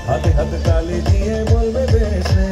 হাতে হাতে তালি দিয়ে বলবে বেশে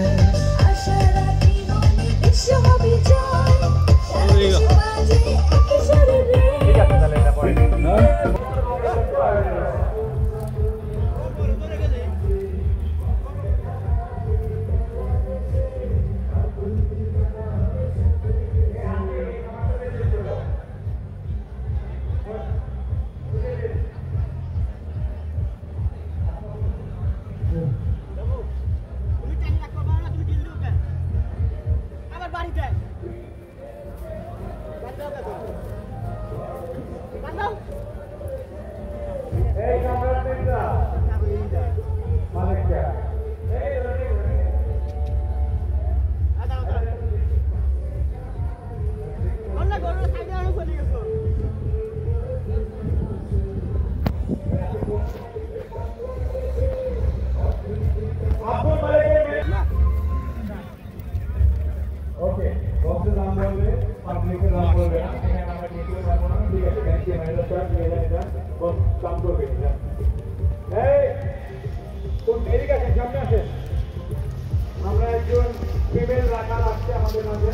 আমরা একজন ফিমেল রাখাল আসছে আমাদের মাঝে।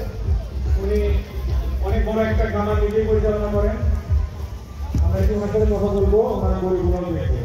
উনি অনেক বড় একটা খামার নিজেই পরিচালনা করেন। আমরা একটু ওনার সাথে কথা বলবো, ওনার বইগুলো দেখবো।